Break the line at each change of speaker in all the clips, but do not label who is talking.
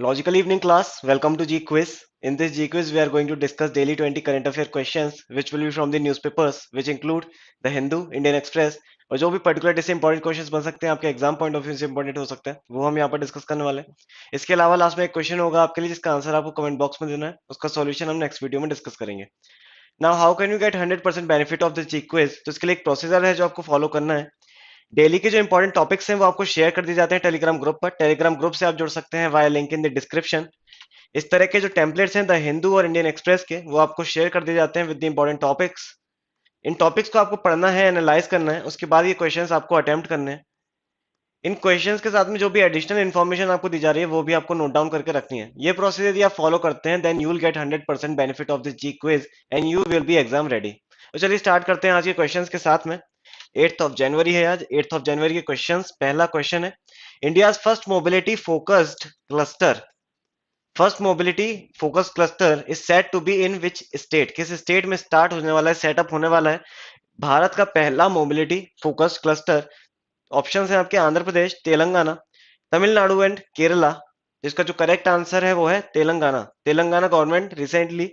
Logical evening class, welcome to G Quiz. In this G Quiz, we are going to discuss daily 20 current affair questions, which will be from the newspapers, which include The Hindu, Indian Express, और जो भी particular day से important questions बन सकते हैं, आपके exam point of view से important हो सकते हैं, वो हम यहाँ पर डिस्कस करने वाले हैं। इसके अलावा लास्ट में एक क्वेश्चन होगा आपके लिए, जिसका आंसर आपको कमेंट बॉक्स में देना है। उसका सॉल्यूशन हम नेक्स्ट वीडियो में डिस्कस करेंगे। Now how can you get 100% benefit of this G quiz? तो इसके लिए एक प्रोसीजर है जो आपको फॉलो करना है। डेली के जो इंपॉर्टेंट टॉपिक्स हैं वो आपको शेयर कर दिए जाते हैं टेलीग्राम ग्रुप पर। टेलीग्राम ग्रुप से आप जुड़ सकते हैं via link in the description. इस तरह के जो टेम्पलेट्स हैं द हिंदू और इंडियन एक्सप्रेस के, वो आपको शेयर कर दिए जाते हैं with the important topics. In topics को आपको पढ़ना है, एनालाइज करना है, उसके बाद ये क्वेश्चंस आपको अटेम्प्ट करने हैं। इन क्वेश्चंस के साथ में जो भी एडिशनल इन्फॉर्मेशन आपको दी जा रही है वो भी आपको नोट डाउन करके रखनी है। ये प्रोसेस यदि आप फॉलो करते हैं then you will get 100% benefit of this G quiz and you will be exam ready. तो चलिए स्टार्ट करते हैं आज के क्वेश्चंस के साथ में। 8th ऑफ जनवरी है आज। 8th ऑफ जनवरी के क्वेश्चंस। पहला क्वेश्चन है, India first mobility focused cluster, first mobility focus cluster is set to be in which state? किस स्टेट में स्टार्ट होने वाला है, सेटअप होने वाला है भारत का पहला मोबिलिटी फोकस क्लस्टर? ऑप्शन है आपके आंध्र प्रदेश, तेलंगाना, तमिलनाडु एंड केरला। जिसका जो करेक्ट आंसर है वो है Telangana. Telangana government recently,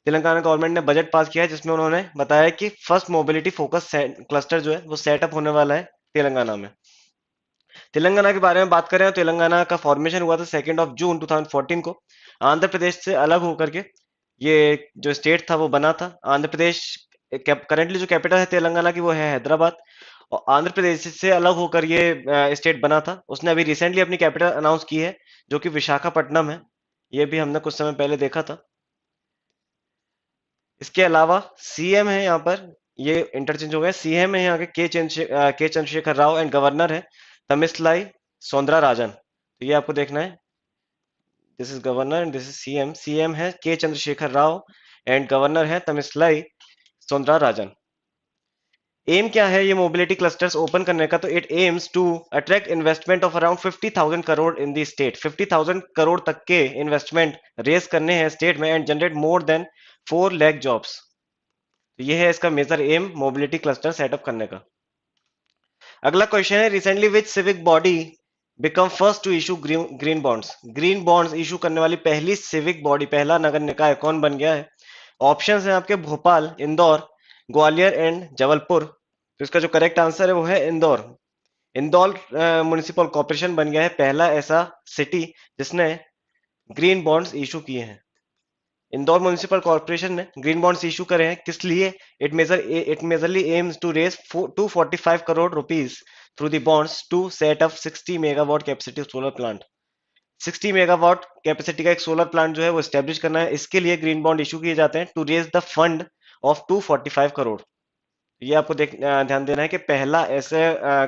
Telangana government ने बजट पास किया है जिसमें उन्होंने बताया कि फर्स्ट मोबिलिटी फोकस क्लस्टर जो है वो सेटअप होने वाला है तेलंगाना में। तेलंगाना के बारे में बात करें तो तेलंगाना का फॉर्मेशन हुआ था 2 जून 2014 को। आंध्र प्रदेश से अलग होकर के ये जो स्टेट था वो बना था। आंध्र प्रदेश करंटली जो कैपिटल है तेलंगाना की वो है हैदराबाद, और आंध्र प्रदेश से अलग होकर ये स्टेट बना था। उसने अभी रिसेंटली अपनी कैपिटल अनाउंस की है जो कि विशाखापट्टनम है। ये भी हमने कुछ समय पहले देखा था। इसके अलावा सीएम है यहाँ पर, ये इंटरचेंज हो गया। सीएम है यहाँ के के चंद्रशेखर राव एंड गवर्नर है तमिसलाई सौंदरा राजन। तो ये आपको देखना है, this is governor and this is CM. CM है के चंद्रशेखर राव एंड गवर्नर है तमिसलाई सौंदरा राजन। एम क्या है ये मोबिलिटी क्लस्टर्स ओपन करने का? तो it aims to attract investment of around 50,000 crore in the state. 50,000 crore तक के इन्वेस्टमेंट रेस करने हैं स्टेट में and generate more than 4 lakh jobs. तो ये है इसका major aim mobility cluster setup करने का। अगला क्वेश्चन है, recently which civic body become first to issue green bonds? Green bonds issue करने वाली पहली सिविक बॉडी, पहला नगर निकाय कौन बन गया है? ऑप्शंस हैं आपके भोपाल, इंदौर, ग्वालियर एंड जबलपुर। तो इसका जो करेक्ट आंसर है वो है इंदौर। इंदौर म्युनिसिपल कॉर्पोरेशन बन गया है पहला ऐसा सिटी जिसने ग्रीन बॉन्ड्स इशू किए हैं। इंदौर म्युनिसिपल कॉर्पोरेशन ने ग्रीन बॉन्ड्स इशू करे हैं। किस लिए? It majorly aims to raise 245 crore rupees through the bonds to set up 60 megawatt capacity solar plant. 60 megawatt capacity का एक सोलर प्लांट जो है वो स्टेब्लिश करना है। इसके लिए ग्रीन बॉन्ड इशू किए जाते हैं to raise the fund of 245 crore. ये आपको ध्यान देना है कि पहला ऐसे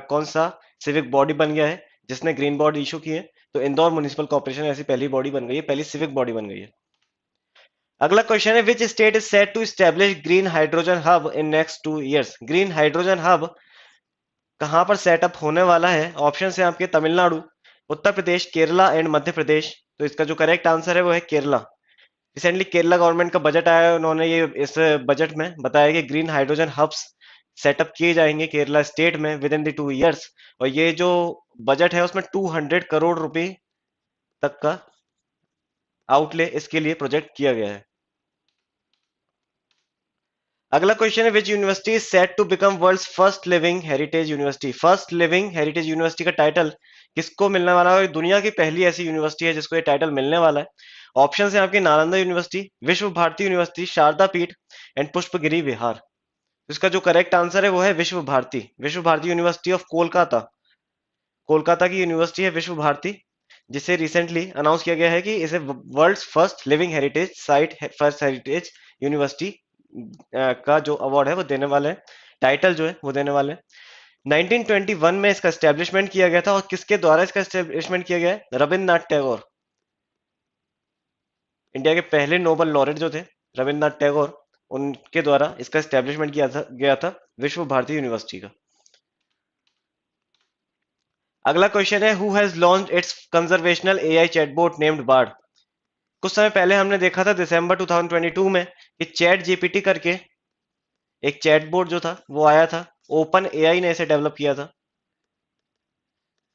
कौन सा सिविक बॉडी बन गया है जिसने ग्रीन बॉन्ड इशू किए। तो इंदौर म्युनिसिपल कॉर्पोरेशन ऐसी पहली बॉडी बन गई है, पहली सिविक बॉडी बन गई है। अगला क्वेश्चन है, which state is set to establish green hydrogen hub in next 2 years? Green hydrogen hub कहां पर सेटअप होने वाला है? ऑप्शन है आपके तमिलनाडु, उत्तर प्रदेश, केरला एंड मध्य प्रदेश। तो इसका जो करेक्ट आंसर है वो है केरला। रिसेंटली केरला गवर्नमेंट का बजट आया है, उन्होंने ये इस बजट में बताया कि ग्रीन हाइड्रोजन हब्स सेटअप किए जाएंगे केरला स्टेट में विद इन द 2 years। और ये जो बजट है उसमें 200 करोड़ रुपए तक का आउटले इसके लिए प्रोजेक्ट किया गया है। अगला क्वेश्चन है, which university is set to become world's first living heritage university? First living heritage university का टाइटल किसको मिलने वाला है? दुनिया की पहली ऐसी यूनिवर्सिटी है जिसको ये टाइटल मिलने वाला है। ऑप्शन है आपकी नालंदा यूनिवर्सिटी, विश्व भारती यूनिवर्सिटी, शारदा पीठ एंड पुष्पगिरी विहार। इसका जो करेक्ट आंसर है वो है विश्व भारती। विश्व भारती यूनिवर्सिटी ऑफ कोलकाता, कोलकाता की यूनिवर्सिटी है विश्व भारती, जिसे रिसेंटली अनाउंस किया गया है कि इसे world's first living heritage site, first heritage university का जो अवार्ड है वो देने वाले हैं, टाइटल जो है वो देने वाले हैं। 1921 में इसका एस्टेब्लिशमेंट किया गया था, और किसके द्वारा इसका एस्टेब्लिशमेंट किया गया है? रविन्द्रनाथ टैगोर, इंडिया के पहले नोबल लॉरेट जो थे रविन्द्रनाथ टैगोर, उनके द्वारा इसका एस्टेब्लिशमेंट किया था गया था विश्व भारती यूनिवर्सिटी का। अगला क्वेश्चन है, who has launch its conversational AI chatbot named Bard? कुछ समय पहले हमने देखा था दिसंबर 2022 में कि चैट जीपीटी करके एक चैटबॉट जो था वो आया था। ओपन एआई ने इसे डेवलप किया था।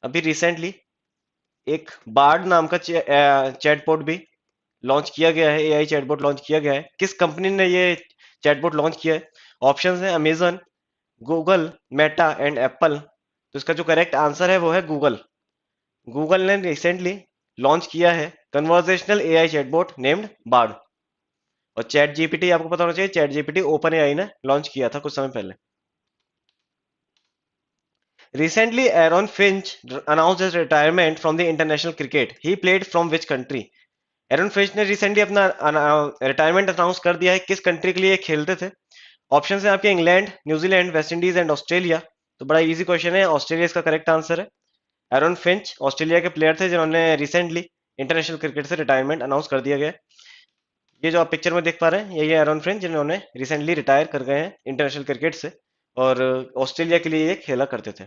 अभी रिसेंटली एक बार्ड नाम का चैटबॉट भी लॉन्च किया गया है, एआई चैटबॉट लॉन्च किया गया है। किस कंपनी ने ये चैटबॉट लॉन्च किया है? ऑप्शंस हैं Amazon, Google, Meta and Apple. तो इसका जो करेक्ट आंसर है वो है गूगल। गूगल ने रिसेंटली लॉन्च किया है conversational AI chatbot named Bard. और चैट जीपीटी आपको पता होना चाहिए, चैट जीपीटी ओपन एआई ने लॉन्च किया था कुछ समय पहले। Recently, Aaron Finch announced his retirement from the international cricket. He played from which country? Aaron Finch ने रिसेंटली अपना रिटायरमेंट अनाउंस कर दिया है। किस कंट्री के लिए खेलते थे? ऑप्शन है आपके England, New Zealand, West Indies and Australia. तो बड़ा इजी क्वेश्चन है, ऑस्ट्रेलिया इसका करेक्ट आंसर है। एरन फिंच ऑस्ट्रेलिया के प्लेयर थे जिन्होंने रिसेंटली इंटरनेशनल क्रिकेट से रिटायरमेंट अनाउंस कर दिया गया। ये जो आप पिक्चर में देख पा रहे हैं, यही है एरन फिंच जिन्होंने रिसेंटली रिटायर कर गए हैं इंटरनेशनल क्रिकेट से, और ऑस्ट्रेलिया के लिए ये खेला करते थे।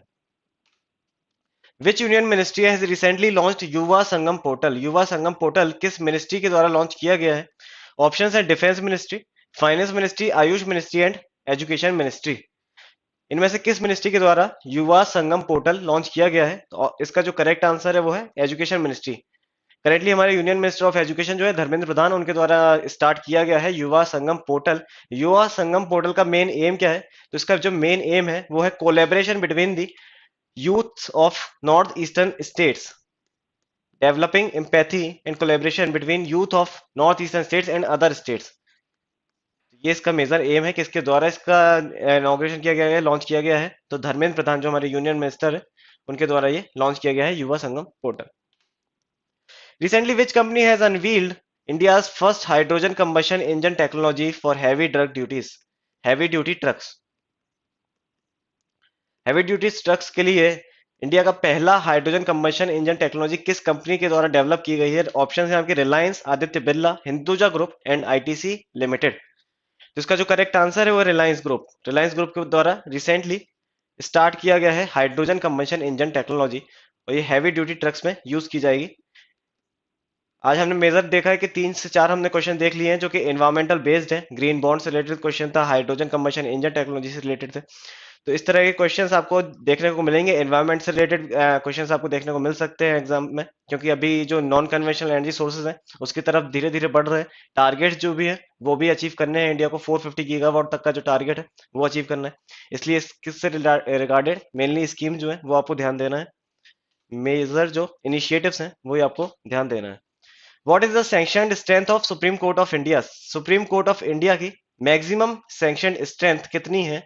विच union ministry has recently launched युवा संगम पोर्टल? युवा संगम पोर्टल किस मिनिस्ट्री के द्वारा लॉन्च किया गया है? ऑप्शंस है defence ministry, finance ministry, Ayush ministry and education ministry. इनमें से किस मिनिस्ट्री के द्वारा युवा संगम पोर्टल लॉन्च किया गया है? तो इसका जो करेक्ट आंसर है वो है एजुकेशन मिनिस्ट्री। करेंटली हमारे यूनियन मिनिस्टर ऑफ एजुकेशन जो है धर्मेंद्र प्रधान, उनके द्वारा स्टार्ट किया गया है युवा संगम पोर्टल। युवा संगम पोर्टल का मेन एम क्या है? तो इसका जो मेन एम है वो है collaboration between the youths of northeastern states, developing empathy and collaboration between youth of northeastern states and other states। ये इसका मेजर एम है, किसके द्वारा इसका इनॉग्रेशन किया गया है, लॉन्च किया गया है? तो धर्मेंद्र प्रधान जो हमारे यूनियन मिनिस्टर है उनके द्वारा ये लॉन्च किया गया है Yuva Sangam portal. Recently which company has unveiled India's first hydrogen combustion engine technology for heavy drug duties, heavy duty trucks? Heavy duty trucks के लिए इंडिया का पहला हाइड्रोजन कंबशन इंजन टेक्नोलॉजी किस कंपनी के द्वारा डेवलप की गई है? ऑप्शन है आपके Reliance, Aditya Birla, Hinduja group and ITC limited. तो इसका जो करेक्ट आंसर है वो रिलायंस ग्रुप। रिलायंस ग्रुप के द्वारा रिसेंटली स्टार्ट किया गया है हाइड्रोजन कंबशन इंजन टेक्नोलॉजी, और ये हैवी ड्यूटी ट्रक्स में यूज की जाएगी। आज हमने मेजर देखा है कि 3 से 4 हमने क्वेश्चन देख लिए हैं जो कि एनवायरमेंटल बेस्ड है। ग्रीन बॉन्ड से रिलेटेड क्वेश्चन था, हाइड्रोजन कंबशन इंजन टेक्नोलॉजी से रिलेटेड थे। तो इस तरह के क्वेश्चंस आपको देखने को मिलेंगे, एनवायरनमेंट से रिलेटेड क्वेश्चंस आपको देखने को मिल सकते हैं एग्जाम में, क्योंकि अभी जो नॉन कन्वेंशनल एनर्जी सोर्सेज हैं उसकी तरफ धीरे धीरे बढ़ रहे हैं। टारगेट्स जो भी है वो भी अचीव करने हैं, इंडिया को 450 गीगावाट तक का जो टारगेट है वो अचीव करना है। इसलिए इससे रिगार्डेड मेनली स्कीम जो है वो आपको ध्यान देना है, मेजर जो इनिशिएटिव्स हैं वही आपको ध्यान देना है। What is the sanctioned strength of supreme court of India? Supreme court of India की मैक्सिमम सैंक्शनड स्ट्रेंथ कितनी है?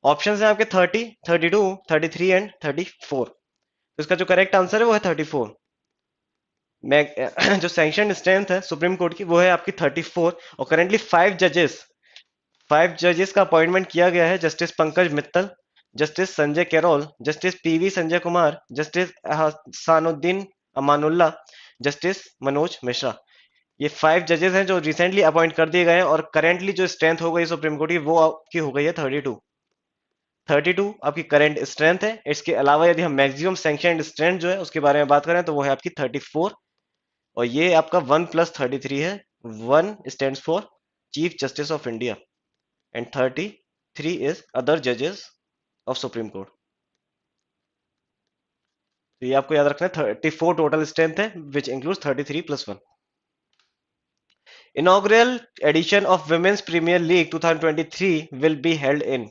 ऑप्शन है आपके 30, 32, 33 एंड 34। तो इसका जो करेक्ट आंसर है वो है 34। जो सैंक्शन स्ट्रेंथ है सुप्रीम कोर्ट की वो है आपकी 34। और करेंटली 5 जजेस का अपॉइंटमेंट किया गया है। Justice Pankaj Mittal, justice Sanjay Karol, justice PV Sanjay Kumar, justice Hasanuddin Amanullah, justice Manoj Mishra. ये 5 जजेस हैं जो रिसेंटली अपॉइंट कर दिए गए हैं, और करेंटली जो स्ट्रेंथ हो गई सुप्रीम कोर्ट की वो आपकी हो गई है 32। 32 आपकी करंट स्ट्रेंथ है। इसके अलावा यदि हम मैक्सिमम सैंक्शनड स्ट्रेंथ जो है उसके बारे में बात करें तो वो है आपकी 34। और ये आपका 1+33 है। 1 stands for chief justice of India and 33 is other जजेस ऑफ सुप्रीम कोर्ट। तो ये आपको याद रखना है, 34 टोटल स्ट्रेंथ है which includes 33+1। Inaugural edition of women's premier league 2023 will be held in?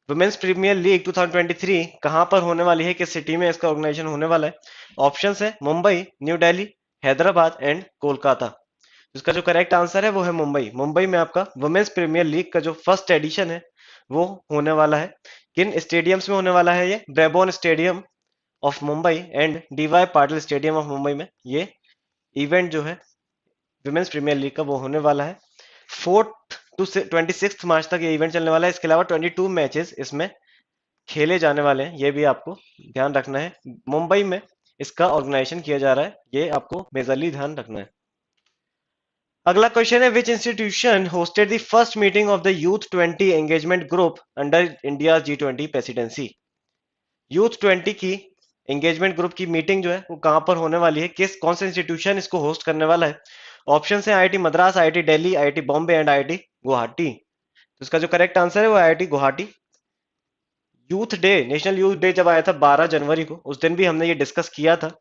Women's premier league 2023 कहां पर होने वाली है, किस सिटी में इसका ऑर्गेनाइजेशन होने वाला है? ऑप्शंस है मुंबई, न्यू दिल्ली, हैदराबाद एंड कोलकाता। इसका जो करेक्ट आंसर है वो है मुंबई। मुंबई में आपका वुमेन्स प्रीमियर लीग का जो फर्स्ट एडिशन है वो होने वाला है। किन स्टेडियम्स में होने वाला है? ये Brabourne stadium of Mumbai and DY Patil stadium of Mumbai में ये इवेंट जो है विमेंस प्रीमियर लीग का वो होने वाला है। 4 टू 26 मार्च तक ये इवेंट चलने वाला है। इसके अलावा 22 मैचेस इसमें खेले जाने वाले हैं, ये भी आपको ध्यान रखना है। मुंबई में इसका ऑर्गेनाइजेशन किया जा रहा है, ये आपको मेजरली ध्यान रखना है। अगला क्वेश्चन है विच institution hosted the first meeting of the youth 20 engagement group under India G20 presidency? Youth 20 की एंगेजमेंट ग्रुप की मीटिंग जो है वो कहां पर होने वाली है, किस कौन सा इंस्टीट्यूशन इसको होस्ट करने वाला है? ऑप्शन है IIT Madras, IIT Delhi, IIT Bombay and IIT Guwahati. तो इसका जो करेक्ट आंसर है वो IIT Guwahati. Youth day, national youth day जब आया था 12 जनवरी को, उस दिन भी हमने ये डिस्कस किया था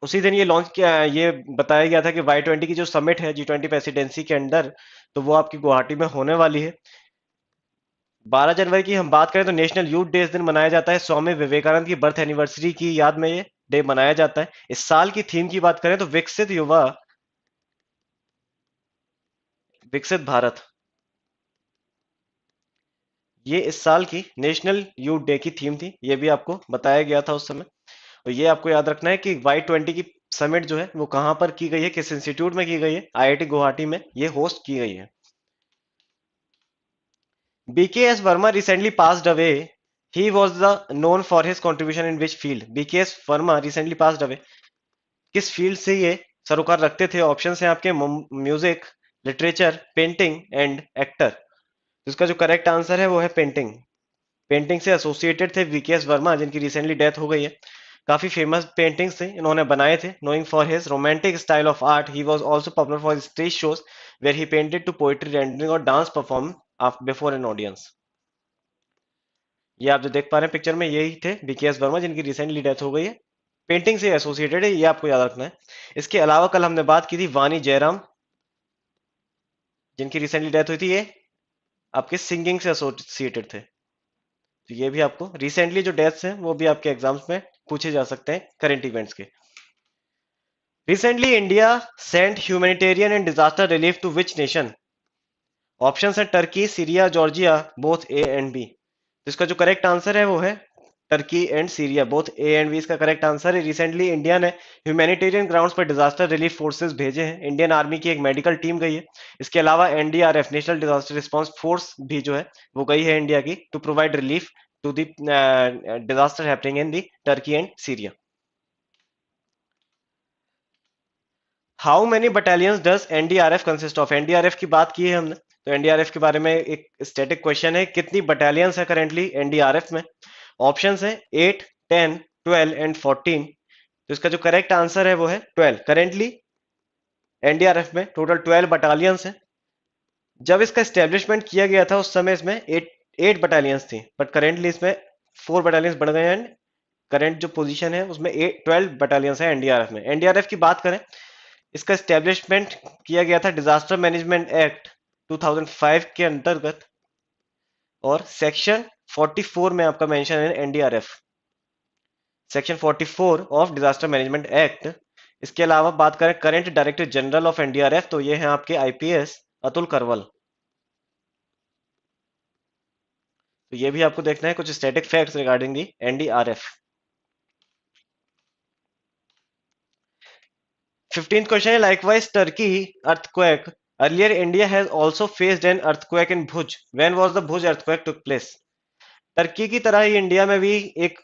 उसी दिन ये लॉन्च किया, ये बताया गया था कि Y20 की जो समिट है G20 प्रेसिडेंसी के अंदर, तो वो आपकी गुवाहाटी में होने वाली है। 12 जनवरी की हम बात करें तो नेशनल यूथ डे इस दिन मनाया जाता है। स्वामी विवेकानंद की बर्थ एनिवर्सरी की याद में ये डे मनाया जाता है। इस साल की थीम की बात करें तो विकसित युवा, विकसित भारत, ये इस साल की नेशनल यूथ डे की थीम थी। ये भी आपको बताया गया था उस समय। और ये आपको याद रखना है कि Y20 की समिट जो है वो कहां पर की गई है, किस इंस्टीट्यूट में की गई है। IIT गुवाहाटी में ये होस्ट की गई है। BKS Verma recently passed away. He was the known for his contribution in which field? BKS Verma recently passed away. किस फील्ड से ये सरोकार रखते थे? ऑप्शन है आपके music, literature, painting and actor. तो इसका जो करेक्ट आंसर है वो है पेंटिंग। पेंटिंग से एसोसिएटेड थे वीकेएस वर्मा, जिनकी रिसेंटली डेथ हो गई है। काफी फेमस पेंटिंग्स थे इन्होंने बनाए थे। Knowing for his romantic style of art, he was also popular for stage shows where he painted to poetry rendering और dance perform before an audience. ये आप जो देख पा रहे हैं पिक्चर में, यही थे बीकेएस वर्मा, जिनकी रिसेंटली डेथ हो गई है। पेंटिंग से एसोसिएटेड है, ये आपको याद रखना है। इसके अलावा कल हमने बात की थी वानी जयराम, जिनकी रिसेंटली डेथ हुई थी। ये आपके सिंगिंग से एसोसिएटेड थे। तो ये भी आपको रिसेंटली जो डेथ्स हैं वो भी आपके एग्जाम्स में पूछे जा सकते हैं करंट इवेंट्स के। Recently India sent humanitarian and disaster relief to which nation? Option है Turkey, Syria, Georgia, both A and B. तो इसका जो करेक्ट आंसर है वो है Turkey and Syria, both A and B इसका करेक्ट आंसर है। रिसेंटली इंडिया ने ह्यूमैनिटेरियन ग्राउंड्स पर डिजास्टर रिलीफ फोर्सेस भेजे हैं। इंडियन आर्मी की एक मेडिकल टीम गई है। इसके अलावा NDRF, national disaster response force भी जो है वो गई है इंडिया की, to provide relief to the disaster happening in the Turkey and Syria. How many battalions does NDRF consist of? NDRF की बात की है हमने, तो एनडीआरएफ के बारे में एक स्टैटिक क्वेश्चन है, कितनी बटालियंस है करेंटली एनडीआरएफ में? ऑप्शंस है 8, 10, 12 एंड 14। तो इसका जो करेक्ट आंसर है वो है 12। करेंटली एनडीआरएफ में टोटल 12 बटालियंस हैं। जब इसका स्टेब्लिशमेंट किया गया था उस समय इसमें 8 बटालियंस थी, बट करेंटली इसमें 4 बटालियंस बढ़ गए हैं। करंट जो पोजीशन है उसमें 12 बटालियंस है एनडीआरएफ में। एनडीआरएफ की बात करें, इसका स्टैब्लिशमेंट किया गया था डिजास्टर मैनेजमेंट एक्ट 2005 के अंतर्गत, और सेक्शन 44 में आपका मेंशन है NDRF, section 44 of disaster management act. इसके अलावा बात करें current director general of NDRF, तो ये हैं आपके आईपीएस अतुल करवल। तो ये भी आपको देखना है कुछ static facts regarding the NDRF. 15th question है, likewise Turkey earthquake, earlier India has also faced an earthquake in Bhuj, when was the Bhuj earthquake took place? Turkey की तरह ही इंडिया में भी एक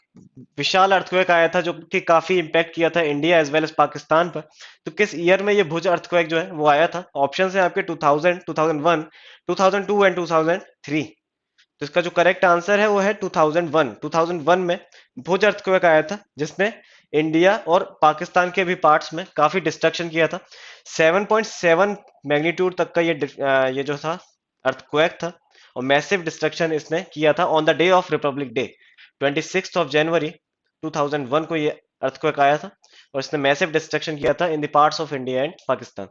विशाल अर्थक्वेक आया था जो कि काफी इंपैक्ट किया था India as well as Pakistan पर। तो किस ईयर में ये भुज अर्थक्वेक जो है वो आया था? ऑप्शन है आपके 2000, 2001, 2002 एंड 2003। तो इसका जो करेक्ट आंसर है वो है 2001। 2001 में भुज अर्थक्वेक आया था, जिसने इंडिया और पाकिस्तान के भी पार्ट्स में काफी डिस्ट्रक्शन किया था। 7.7 मैग्नीट्यूड तक का ये जो था अर्थक्वेक था, और मैसिव डिस्ट्रक्शन इसने किया था on the day of Republic day, 26 of January 2001 को ये अर्थक्वेक आया था, और इसने मैसिव डिस्ट्रक्शन किया था in the parts of India and Pakistan.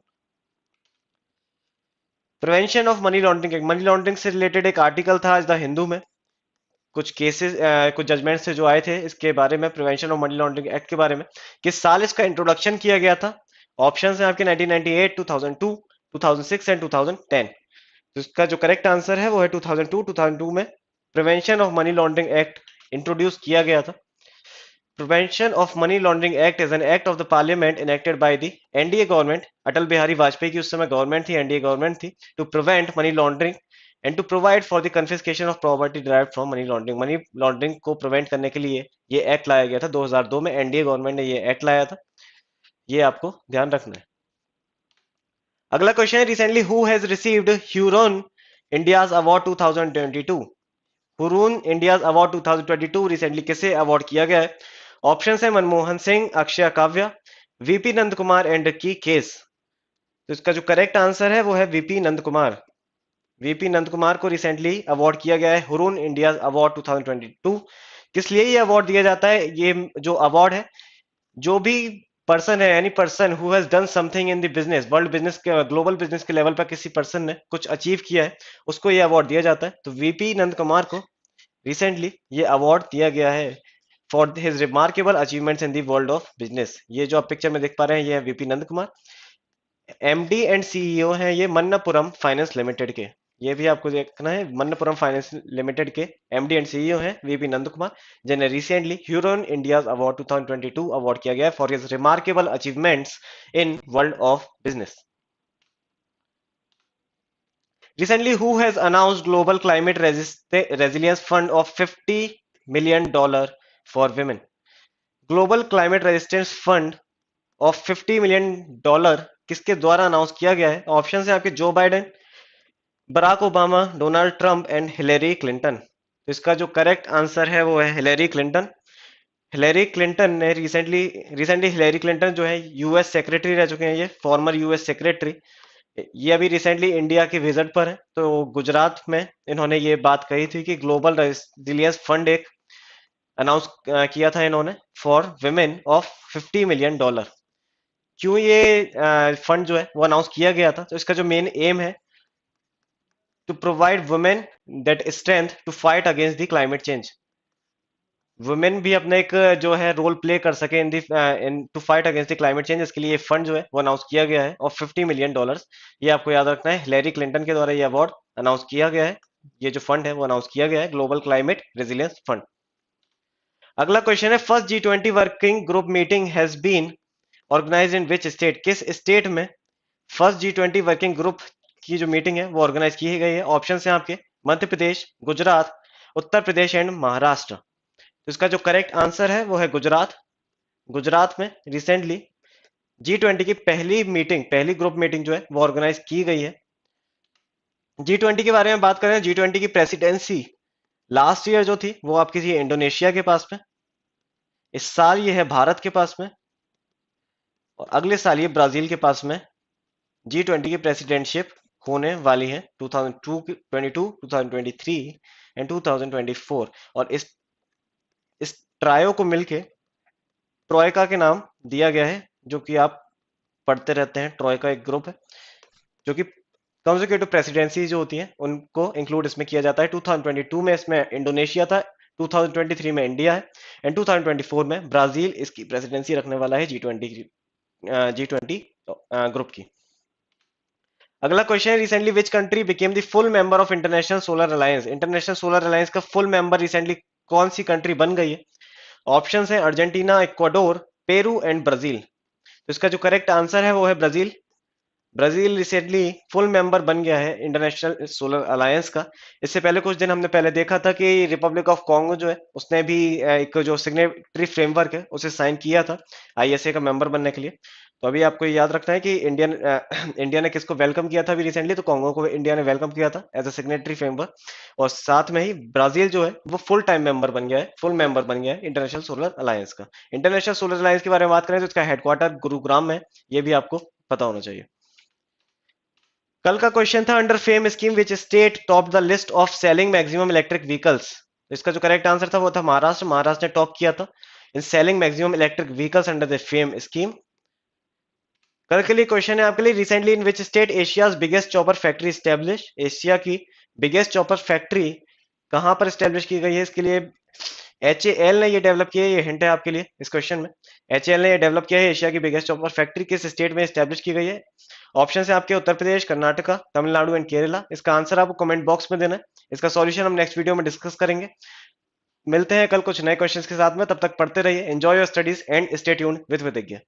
Prevention of money laundering act, money laundering से रिलेटेड एक आर्टिकल था आज द हिंदू में, कुछ केसेस कुछ जजमेंट से जो आए थे इसके बारे में, prevention of money laundering act के बारे में। किस साल इसका इंट्रोडक्शन किया गया था? ऑप्शन है आपके 1998, 2002, 2006 एंड 2010। तो इसका जो करेक्ट आंसर है वो है 2002। 2002 में prevention of money laundering act introduce किया गया था। Prevention of money laundering act is an act of the parliament enacted by the NDA government, Atal Bihari Vajpayee की उस समय गवर्नमेंट थी, एनडीए गवर्नमेंट थी, to prevent money laundering and to provide for the confiscation of property derived from money laundering. Money laundering को prevent करने के लिए ये एक्ट लाया गया था। 2002 में एनडीए गवर्नमेंट ने ये एक्ट लाया था, ये आपको ध्यान रखना है। अगला क्वेश्चन है, recently who has received Hurun India's award 2022? Hurun India's award 2022 recently किसे अवार्ड किया गया है? ऑप्शन है मनमोहन सिंह, अक्षय काव्या, वीपी नंद कुमार एंड की केस। तो इसका जो करेक्ट आंसर है वो है वीपी नंद कुमार। वीपी नंद कुमार को रिसेंटली अवार्ड किया गया है हुरून इंडिया अवार्ड 2022। किस लिए ये अवार्ड दिया जाता है? ये जो अवार्ड है, जो भी पर्सन है, any person who has done something in the business, world business के, ग्लोबल बिजनेस के लेवल पर किसी पर्सन ने कुछ अचीव किया है, उसको ये अवार्ड दिया जाता है। तो वीपी नंद कुमार को रिसेंटली ये अवार्ड दिया गया है for his remarkable achievements in the world of business. ये जो आप पिक्चर में देख पा रहे हैं, ये है VP Nand Kumar. MD and CEO हैं ये मन्नपुरम फाइनेंस लिमिटेड के। ये भी आपको देखना है, मन्नपुरम फाइनेंस लिमिटेड के एमडी एंड सीईओ हैं वीपी नंद कुमार, जिन्हें recently Hurun India's award 2022 award किया गया है for his remarkable achievements in world of business. Recently, who has announced Global Climate Resilience Fund of $50 million for women? Global climate resistance fund of $50 million किसके द्वारा announce किया गया है? Option है आपके Joe Biden, Barack Obama, Donald Trump and Hillary Clinton. तो इसका जो करेक्ट आंसर है वो है हिलेरी क्लिंटन। हिलेरी क्लिंटन ने रिसेंटली हिलेरी क्लिंटन जो है यूएस सेक्रेटरी रह चुके हैं, ये फॉर्मर यूएस सेक्रेटरी। ये अभी रिसेंटली इंडिया के विजिट पर है, तो गुजरात में इन्होंने ये बात कही थी कि ग्लोबल रेजिलियंस फंड एक अनाउंस किया था इन्होंने फॉर विमेन ऑफ $50 million। क्यों ये फंड जो है वो अनाउंस किया गया था? तो इसका जो मेन एम है to provide women that strength to fight against the climate change. Women भी अपने एक जो है रोल प्ले कर सके in to fight against the climate change. इसके लिए ये फंड जो है वो अनाउंस किया गया है और $50 million। ये आपको याद रखना है, हिलेरी क्लिंटन के द्वारा ये अवार्ड अनाउंस किया गया है। ये जो फंड है वो अनाउंस किया गया है, ग्लोबल क्लाइमेट रेजिलियंस फंड। अगला क्वेश्चन है, first G20 working group meeting has been organised in which state? किस स्टेट में फर्स्ट G20 वर्किंग ग्रुप की जो मीटिंग है वो ऑर्गेनाइज की गई है? ऑप्शन है आपके मध्य प्रदेश, गुजरात, उत्तर प्रदेश एंड महाराष्ट्र। तो इसका जो करेक्ट आंसर है वो है गुजरात। गुजरात में रिसेंटली G20 की पहली ग्रुप मीटिंग जो है वो ऑर्गेनाइज की गई है। G20 के बारे में बात करें, G20 की प्रेसिडेंसी लास्ट ईयर जो थी वो आपकी थी इंडोनेशिया के पास में। इस साल ये है भारत के पास में, और अगले साल ये ब्राजील के पास में G20 की प्रेसिडेंटशिप होने वाली है 2022, 2023 एंड 2024। और इस ट्रायो को मिलके ट्रोइका के नाम दिया गया है, जो कि आप पढ़ते रहते हैं। ट्रोइका एक ग्रुप है जो कि कंसेक्यूटिव प्रेसिडेंसी जो होती है उनको इंक्लूड इसमें किया जाता है। 2022 में इसमें इंडोनेशिया था, 2023 में इंडिया है एंड 2024 में ब्राजील इसकी प्रेसिडेंसी रखने वाला है G20 ग्रुप की। अगला क्वेश्चन है, recently which country became the full member of international solar alliance? International solar alliance का फुल मेंबर रिसेंटली कौन सी कंट्री बन गई है? ऑप्शन है Argentina, Ecuador, Peru and Brazil. तो इसका जो करेक्ट आंसर है वो है Brazil. Brazil recently full member बन गया है इंटरनेशनल सोलर अलायंस का। इससे पहले कुछ दिन हमने पहले देखा था कि रिपब्लिक ऑफ कॉन्गो जो है उसने भी एक जो सिग्नेटरी फ्रेमवर्क है उसे साइन किया था आईएसए का मेंबर बनने के लिए। तो अभी आपको ये याद रखना है कि इंडिया ने किसको वेलकम किया था अभी रिसेंटली? तो कॉन्गो को इंडिया ने वेलकम किया था एज अ सिग्नेटरी फ्रेमवर्क। और साथ में ही ब्राजील जो है वो फुल टाइम मेंबर बन गया है, फुल मेंबर बन गया है इंटरनेशनल सोलर अलायंस का। इंटरनेशनल सोलर अलायंस के बारे में बात करें तो इसका हेडक्वार्टर गुरुग्राम में, ये भी आपको पता होना चाहिए। कल का क्वेश्चन था, under fame scheme which state top the list of selling maximum electric vehicles? इसका जो करेक्ट आंसर था वो था महाराष्ट्र। महाराष्ट्र ने टॉप किया था in selling maximum electric vehicles under the fame scheme. कल के लिए क्वेश्चन है आपके लिए, recently in which state Asia's biggest chopper factory establish? Asia की बिगेस्ट चॉपर फैक्ट्री कहां पर स्टैब्लिश की गई है? इसके लिए HAL ने ये डेवलप किया है। ये हिंट है आपके लिए इस क्वेश्चन में। HAL ने ये डेवलप किया है एशिया की बिगेस्ट चॉपर फैक्ट्री किस स्टेट में स्टैब्लिश की गई है? ऑप्शन है आपके उत्तर प्रदेश, कर्नाटका, तमिलनाडु एंड केरला। इसका आंसर आपको कमेंट बॉक्स में देना है। इसका सॉल्यूशन हम नेक्स्ट वीडियो में डिस्कस करेंगे। मिलते हैं कल कुछ नए क्वेश्चंस के साथ में, तब तक पढ़ते रहिए। Enjoy your studies and stay tuned with विज्ञ।